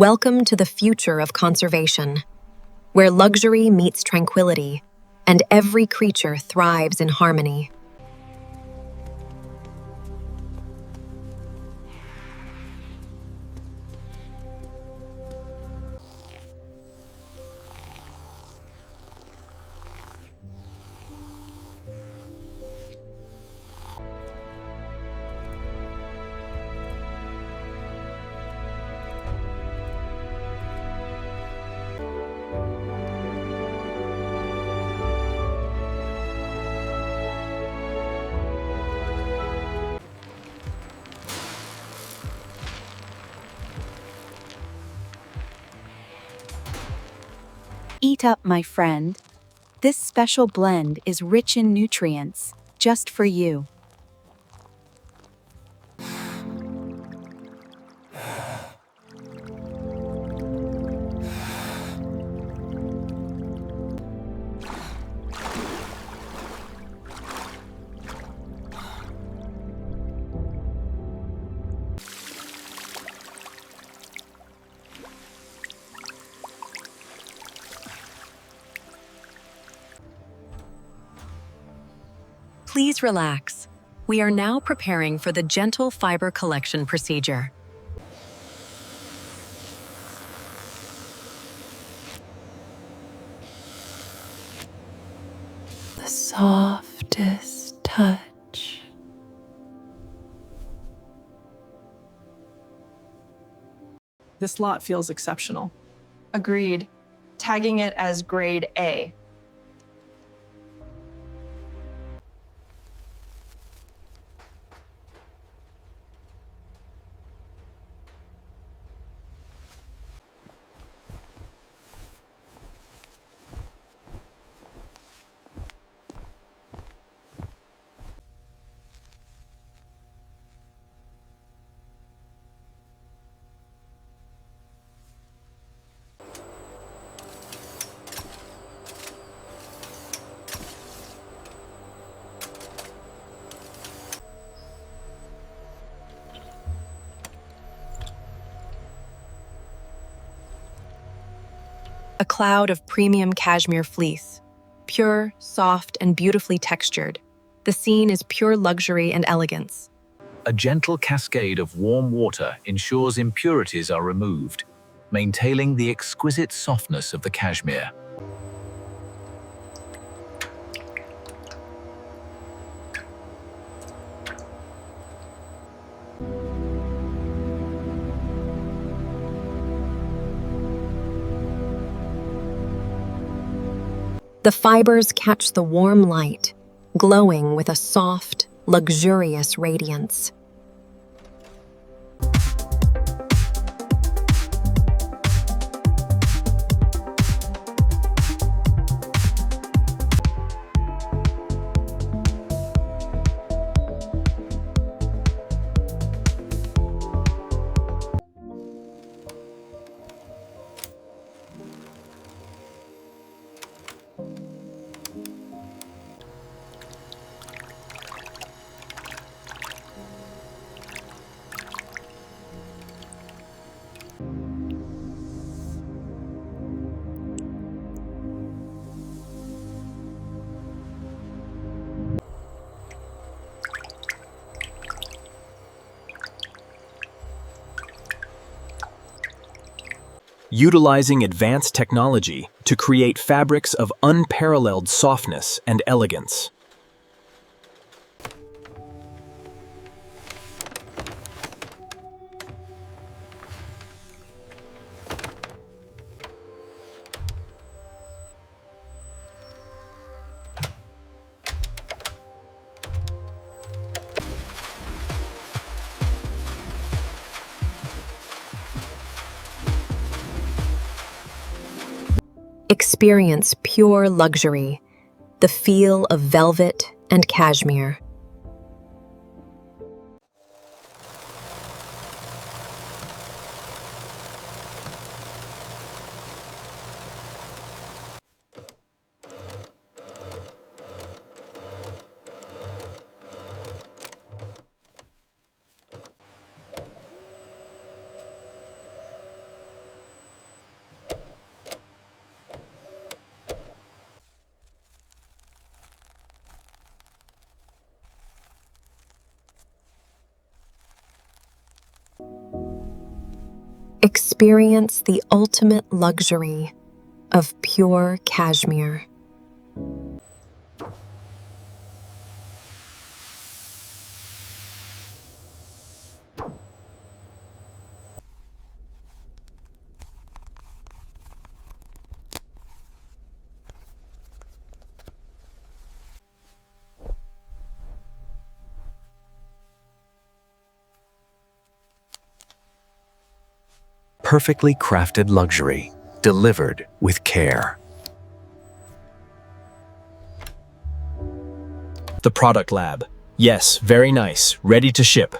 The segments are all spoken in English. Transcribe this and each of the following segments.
Welcome to the future of conservation, where luxury meets tranquility and every creature thrives in harmony. Eat up, my friend. This special blend is rich in nutrients, just for you. Please relax. We are now preparing for the gentle fiber collection procedure. The softest touch. This lot feels exceptional. Agreed. Tagging it as grade A. A cloud of premium cashmere fleece, pure, soft, and beautifully textured. The scene is pure luxury and elegance. A gentle cascade of warm water ensures impurities are removed, maintaining the exquisite softness of the cashmere. The fibers catch the warm light, glowing with a soft, luxurious radiance. Utilizing advanced technology to create fabrics of unparalleled softness and elegance. Experience pure luxury, the feel of velvet and cashmere. Experience the ultimate luxury of pure cashmere. Perfectly crafted luxury, delivered with care. The product lab. Yes, very nice. Ready to ship.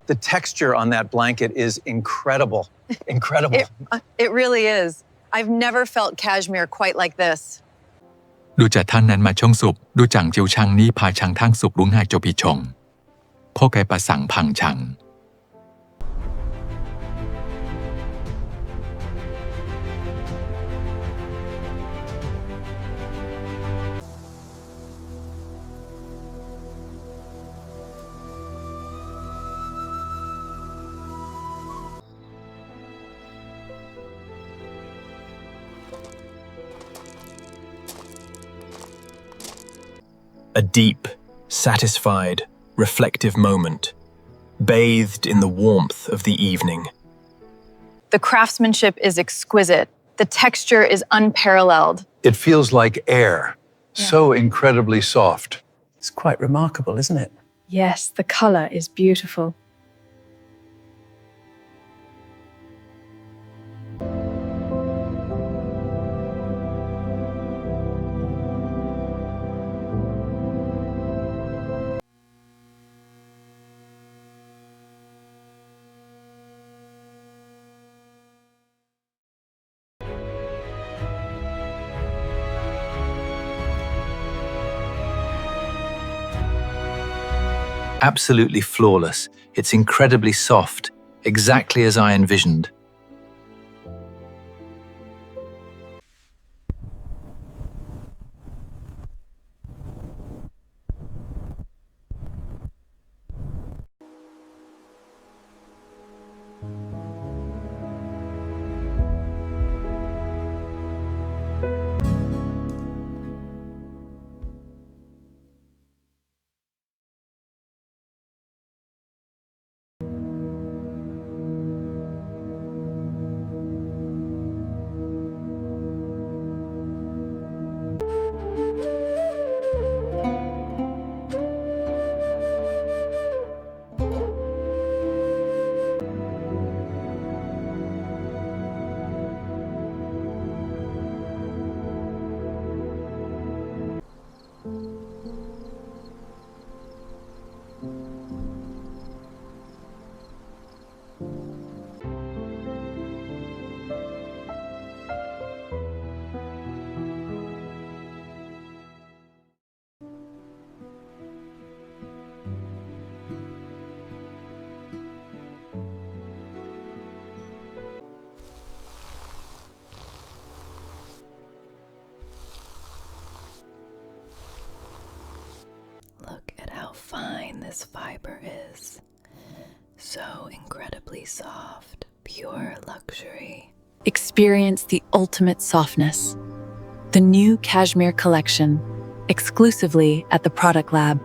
The texture on that blanket is incredible. Incredible. It really is. I've never felt cashmere quite like this. ดูจากท่านนั้นมาช่องสุบดูจังจิวชังนี่พาชังทั้งสุบรุ้งหายโจปีชงพ่อไก่ประสังพังชัง A deep, satisfied, reflective moment, bathed in the warmth of the evening. The craftsmanship is exquisite. The texture is unparalleled. It feels like air, so incredibly soft. It's quite remarkable, isn't it? Yes, the color is beautiful. Absolutely flawless. It's incredibly soft, exactly as I envisioned. Look at how fine this fiber is. So incredibly soft, pure luxury. Experience the ultimate softness. The new Cashmere collection, exclusively at the Product Lab.